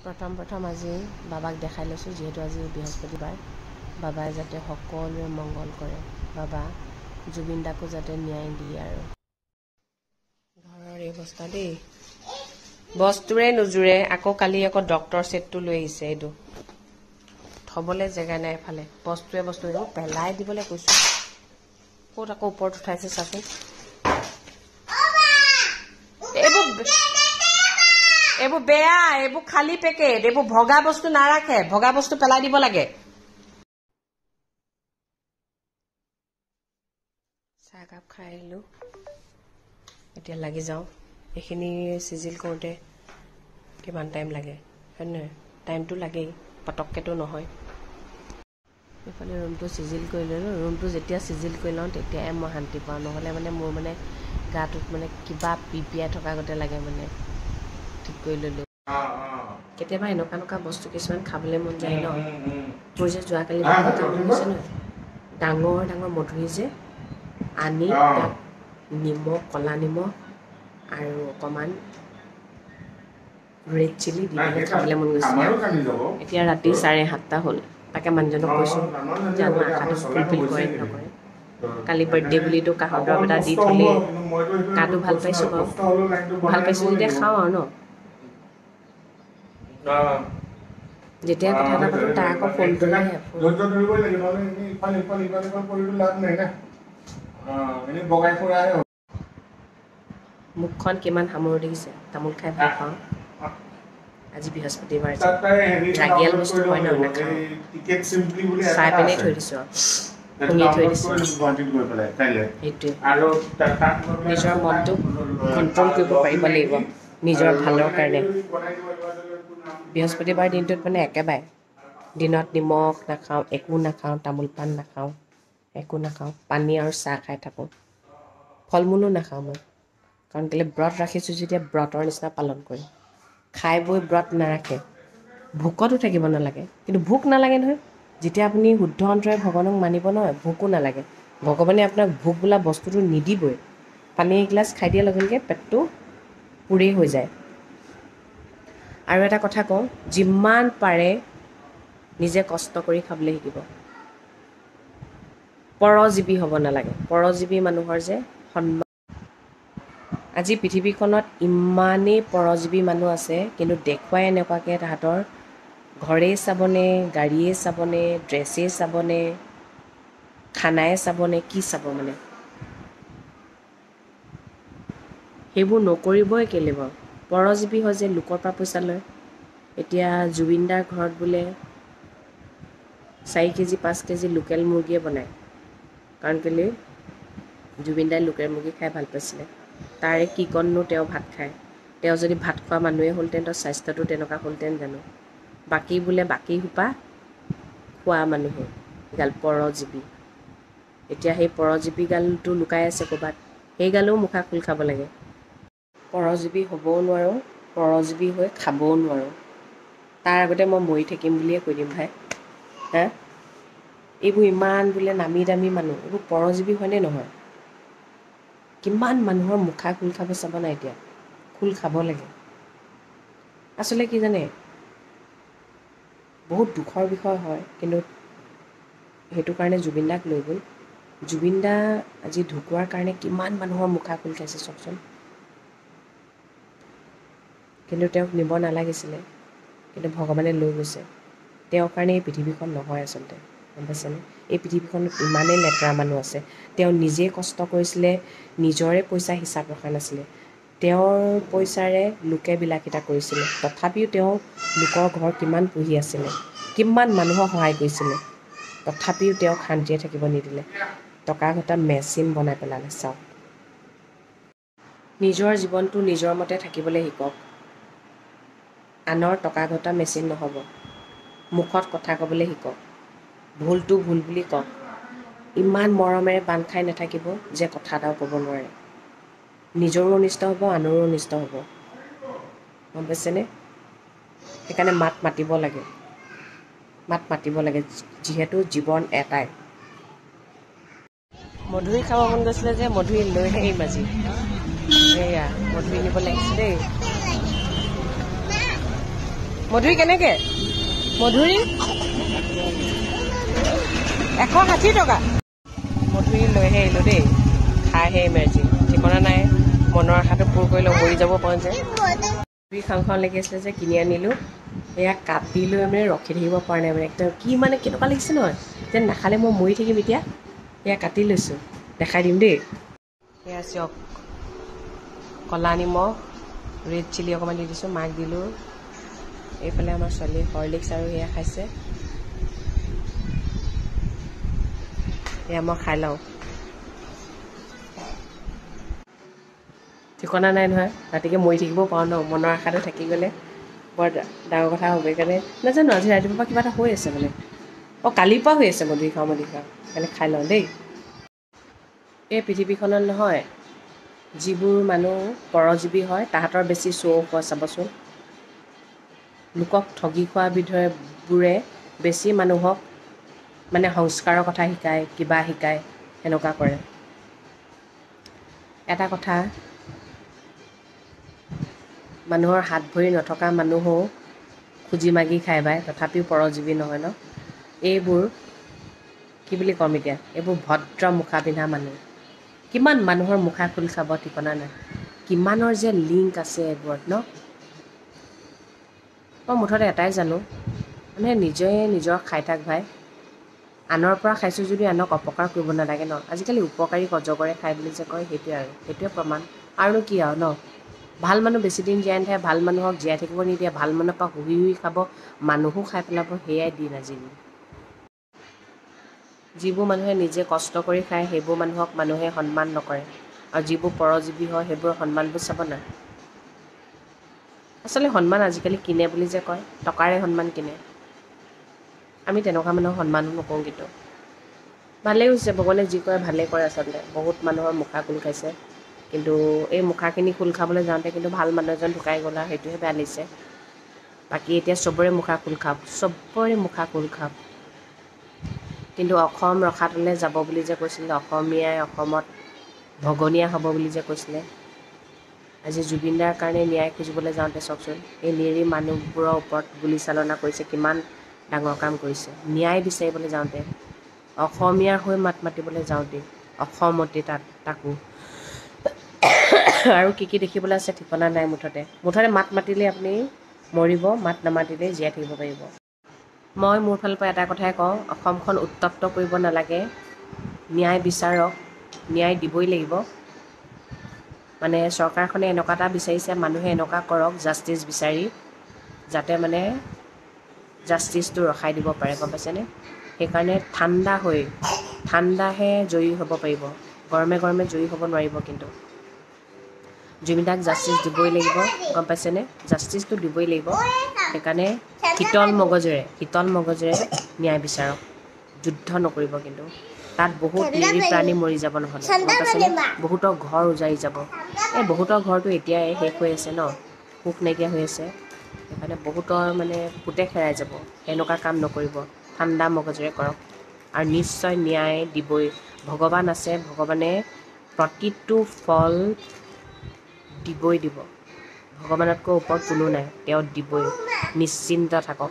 প্ৰথম আজি বাবাক দেখাই লৈছোঁ, যিহেতু আজি বৃহস্পতিবাৰ। বাবাই যাতে সকলোৰে মংগল কৰে, বাবা জুবিন দাকো যাতে ন্যায় দিয়ে। আৰু ঘৰৰ এই অৱস্থা দেই, বস্তুৰে নোজোৰে। আকৌ কালি ডক্টৰ ছেটটো লৈ আহিছে, এইটো থ'বলৈ জেগা নাই। এফালে বস্তুৱে পেলাই দিবলৈ কৈছোঁ। ক'ত আকৌ ওপৰত উঠাইছে চাচোন। এইবোৰ বেয়া, এইবোৰ খালী পেকেট, এইবোৰ ভগা বস্তু নাৰাখে, ভগা বস্তু পেলাই দিব লাগে। চাহকাপ খাই আহিলোঁ, এতিয়া লাগি যাওঁ। এইখিনি চিজিল কৰোঁতে কিমান টাইম লাগে হয় নহয়? টাইমটো লাগেই, পটককেতো নহয়। এইফালে ৰুমটো চিজিল কৰি ল'লোঁ। ৰুমটো যেতিয়া চিজিল কৰি লওঁ তেতিয়াই মই শান্তি পাওঁ, নহ'লে মোৰ গাটোত কিবা পিপিয়াই থকা গতে লাগে। ঠিক কৰি ল'লোঁ। কেতিয়াবা এনেকুৱা বস্তু কিছুমান খাবলৈ মন যায় ন। মোৰ যে যোৱাকালি হৈছে নহয়, ডাঙৰ মধুৰি যে আনি তাত নিমখ, ক'লা নিমখ আৰু অকণমান ৰেড চিলি দি পেলাই খাবলৈ মন গৈছে। এতিয়া ৰাতি 7:30 হ'ল। তাকে মানুহজনক কৈছোঁ, জানো আশাটো ফুলফিল কৰে নকৰে। কালি বাৰ্থডে বুলিতো কাঁহৰ দৰৱ এটা দি থ'লেই। কাঁহটো ভাল পাইছোঁ বাৰু, ভাল পাইছোঁ যেতিয়া খাওঁ আৰু ন। যেতিয়া কথা এটা পাতোঁ তাৰ আকৌ ফোনটোলৈ মুখখন কিমান সামৰি দেখিছে। তামোল খাই ভাল পাওঁ। আজি বৃহস্পতিবাৰ, ৰাগিয়াল বস্তু হয় ন, নাখাওঁ। চাই পিনে থৈ দিছোঁ, শুঙি থৈ দিছোঁ। সেইটোৱে, নিজৰ মনটোক কণ্ট্ৰল কৰিব পাৰিব লাগিব, নিজৰ ভালৰ কাৰণে। বৃহস্পতিবাৰ দিনটোত একেবাৰে দিনত নিমখ নাখাওঁ, একো নাখাওঁ, তামোল পাণ নাখাওঁ, একো নাখাওঁ। পানী আৰু চাহ খাই থাকোঁ। ফল মূলো নাখাওঁ মই, কাৰণ কেলৈ ব্ৰত ৰাখিছোঁ যেতিয়া ব্ৰতৰ নিচিনা পালন কৰিম। খাই বৈ ব্ৰত নাৰাখে, ভোকতো থাকিব নালাগে। কিন্তু ভোক নালাগে নহয়, যেতিয়া আপুনি শুদ্ধ অন্তৰে ভগৱানক মানিব নহয়, ভোকো নালাগে। ভগৱানে আপোনাক ভোক বোলা বস্তুটো নিদিবই। পানী এগিলাচ খাই দিয়াৰ লগে লগে পেটটো পুৰেই হৈ যায়। আৰু এটা কথা কওঁ, যিমান পাৰে নিজে কষ্ট কৰি খাবলৈ শিকিব। পৰজীৱী হ'ব নালাগে। পৰজীৱী মানুহৰ যে সন্মান। আজি পৃথিৱীখনত ইমানেই পৰজীৱী মানুহ আছে, কিন্তু দেখুৱাই এনেকুৱাকৈ তাহাঁতৰ ঘৰেই চাবনে, গাড়ীয়ে চাবনে, ড্ৰেছেই চাবনে, খানাই চাবনে, কি চাব সেইবোৰ নকৰিবই কেলৈ বাৰু? পৰজীৱী হয় যে লোকৰ পৰা পইচা লয়। এতিয়া জুবিন দাৰ ঘৰত বোলে 4 কেজি 5 কেজি লোকেল মুৰ্গীয়ে বনায়, কাৰণ কেলৈ জুবিন দাই লোকেল মুৰ্গী খাই ভাল পাইছিলে। তাৰে কি কণনো তেওঁ ভাত খায়? তেওঁ যদি ভাত খোৱা মানুহে হ'লহেঁতেন, তেওঁৰ স্বাস্থ্যটো তেনেকুৱা হ'লহেঁতেন জানো? বাকী সোপা খোৱা মানুহে, এগাল পৰজীৱী। এতিয়া সেই পৰজীৱীগালটো লুকাই আছে ক'ৰবাত, সেইগালেও মুখা খোল খাব লাগে। পৰজীৱী হ'বও নোৱাৰোঁ, পৰজীৱী হৈ খাবও নোৱাৰোঁ। তাৰ আগতে মই মৰি থাকিম বুলিয়ে কৈ দিম ভাই। এইবোৰ ইমান বোলে নামী দামী মানুহ, এইবোৰ পৰজীৱী হয়নে নহয়? কিমান মানুহৰ মুখা খোল খাব চাব নাই এতিয়া? খোল খাব লাগে। আচলতে কি জানে, বহুত দুখৰ বিষয় হয়, কিন্তু সেইটো কাৰণে জুবিন দাক লৈ গ'ল। জুবিন দা আজি ঢুকোৱাৰ কাৰণে কিমান মানুহৰ মুখা খোল খাইছে চাওকচোন। কিন্তু তেওঁক নিব নালাগিছিলে, কিন্তু ভগৱানে লৈ গৈছে। তেওঁৰ কাৰণে এই পৃথিৱীখন নহয় আচলতে, গম পাইছেনে? এই পৃথিৱীখনত ইমানেই লেতেৰা মানুহ আছে। তেওঁ নিজে কষ্ট কৰিছিলে, নিজৰে পইচা হিচাপ ৰখা নাছিলে। তেওঁৰ পইচাৰে লোকে বিলাসিতা কৰিছিলে, তথাপিও তেওঁ লোকৰ ঘৰ কিমান পুহি আছিলে, কিমান মানুহক সহায় কৰিছিলে, তথাপিও তেওঁক শান্তিয়ে থাকিব নিদিলে। টকা ঘটা মেচিন বনাই পেলালে চাওক। নিজৰ জীৱনটো নিজৰ মতে থাকিবলৈ শিকক। আনৰ টকা ঘটা মেচিন নহ'ব। মুখত কথা ক'বলৈ শিকক, ভুলটো ভুল বুলি কওক। ইমান মৰমেৰে বান্ধ খাই নাথাকিব যে কথা এটাও ক'ব নোৱাৰে। নিজৰো অনিষ্ট হ'ব, আনৰো অনিষ্ট হ'ব, গম পাইছেনে? সেইকাৰণে মাত মাতিব লাগে, মাত মাতিব লাগে, যিহেতু জীৱন এটাই। মধুৰি খাব মন গৈছিলে যে মধুৰি লৈ আহিম আজি। এয়া মধুৰি নিব লাগিছে দেই। মধুৰি কেনেকৈ মধুৰি 160 টকা মধুৰি লৈহে আহিলোঁ দেই খাইহে ইমাৰ্জি ঠিকনা নাই মনৰ আশাটো পূৰ কৰি লওঁ মৰি যাব পাৰোঁ যে মধুৰি খাওঁ খাওঁ লাগি আছিলে যে কিনি আনিলোঁ এয়া কাটি লৈ মানে ৰখি থাকিব পৰা নাই মানে একদম কি মানে কেনেকুৱা লাগিছে নহয় যেন নাখালে মই মৰি থাকিম এতিয়া এয়া কাটি লৈছোঁ দেখাই দিম দেই এয়া চাওক ক'লা নিমখ ৰেড চিলি অকণমান দি দিছোঁ মাক দিলোঁ এইফালে আমাৰ ছোৱালী হৰলিক্স আৰু সেয়া খাইছে এয়া মই খাই লওঁ ঠিকনা নাই নহয় ৰাতিকৈ মৰি থাকিবও পাৰোঁ ন মনৰ আশাটো থাকি গ'লে বৰ ডাঙৰ কথা হ'ব সেইকাৰণে নাজানো আজি ৰাতিপুৱাৰ পৰা কিবা এটা হৈ আছে মানে কালিৰ পৰা হৈ আছে মধুৰি খাওঁ সেইকাৰণে খাই লওঁ দেই এই পৃথিৱীখনত নহয় যিবোৰ মানুহ পৰজীৱী হয় তাহাঁতৰ বেছি শ্ব' হয় চাবচোন লোকক ঠগি খোৱা বিধবোৰে বেছি মানুহক মানে সংস্কাৰৰ কথা শিকায় কিবা শিকায় সেনেকুৱা কৰে এটা কথা মানুহৰ হাত ভৰি নথকা মানুহো খুজি মাগি খাই বাই তথাপিও পৰজীৱী নহয় ন এইবোৰ কি বুলি ক'ম এতিয়া এইবোৰ ভদ্ৰ মুখা পিন্ধা মানুহ কিমান মানুহৰ মুখা খোল খাব ঠিকনা নাই কিমানৰ যে লিংক আছে এইবোৰত ন মই মুঠতে এটাই জানো মানে নিজে নিজৰ খাই থাক ভাই আনৰ পৰা খাইছোঁ যদি আনক অপকাৰ কৰিব নালাগে ন আজিকালি উপকাৰীক অজগৰে খাই বুলি যে কয় সেইটোৱে প্ৰমাণ আৰুনো কি আৰু ন ভাল মানুহ বেছিদিন জীয়াই নাথাকে ভাল মানুহক জীয়াই থাকিব নিদিয়ে ভাল মানুহৰ পৰা শুহি খাব মানুহো খাই পেলাব সেয়াই দিন আজিকালি যিবোৰ মানুহে নিজে কষ্ট কৰি খায় সেইবোৰ মানুহক মানুহে সন্মান নকৰে আৰু যিবোৰ পৰজীৱী হয় সেইবোৰৰ সন্মানবোৰ চাব নাই আচলতে সন্মান আজিকালি কিনে বুলি যে কয় টকাৰে সন্মান কিনে আমি তেনেকুৱা মানুহক সন্মানো নকৰোঁ কিন্তু ভালেই হৈছে ভগৱানে যি কৰে ভালেই কৰে আচলতে বহুত মানুহৰ মুখা খোল খাইছে কিন্তু এই মুখাখিনি খোল খাবলৈ যাওঁতে কিন্তু ভাল মানুহ এজন ঢুকাই গ'ল আৰু সেইটোহে বেয়া লাগিছে বাকী এতিয়া চবৰে মুখা খোল খাওক কিন্তু অসম ৰসাতলে যাব বুলি যে কৈছিলে অসমীয়াই অসমত ভগনীয়া হ'ব বুলি যে কৈছিলে আজি জুবিনদাৰ কাৰণে ন্যায় খুজিবলৈ যাওঁতে চাওকচোন এই নিৰী মানুহবোৰৰ ওপৰত গুলীচালনা কৰিছে কিমান ডাঙৰ কাম কৰিছে ন্যায় বিচাৰিবলৈ যাওঁতে অসমীয়াৰ হৈ মাত মাতিবলৈ যাওঁতে অসমতে তাকো আৰু কি দেখিবলৈ আছে ঠিকনা নাই মুঠতে মাত মাতিলে আপুনি মৰিব মাত নামাতিলে জীয়াই থাকিব পাৰিব মই মোৰ ফালৰ পৰা এটা কথাই কওঁ অসমখন উত্তপ্ত কৰিব নালাগে ন্যায় বিচাৰক ন্যায় দিবই লাগিব মানে চৰকাৰখনে এনেকুৱা এটা বিচাৰিছে মানুহে এনেকুৱা কৰক জাষ্টিচ বিচাৰি যাতে মানে জাষ্টিচটো ৰখাই দিব পাৰে গম পাইছেনে সেইকাৰণে ঠাণ্ডাহে জয়ী হ'ব পাৰিব গৰমে জয়ী হ'ব নোৱাৰিব কিন্তু জুবিনদাক জাষ্টিচ দিবই লাগিব গম পাইছেনে জাষ্টিচটো দিবই লাগিব সেইকাৰণে শীতল মগজেৰে ন্যায় বিচাৰক যুদ্ধ নকৰিব কিন্তু তাত বহুত নিৰী প্ৰাণী মৰি যাব নহ'লে গম পাইছেনে বহুতৰ ঘৰ উজাৰি যাব এই বহুতৰ ঘৰটো এতিয়াই শেষ হৈ আছে ন সুখ নাইকিয়া হৈ আছে সেইকাৰণে বহুতৰ মানে পুতেক হেৰাই যাব এনেকুৱা কাম নকৰিব ঠাণ্ডা মগজেৰে কৰক আৰু নিশ্চয় ন্যায় দিবই ভগৱান আছে ভগৱানে প্ৰতিটো ফল দিবই দিব ভগৱানতকৈ ওপৰত কোনো নাই তেওঁ দিবই নিশ্চিন্ত থাকক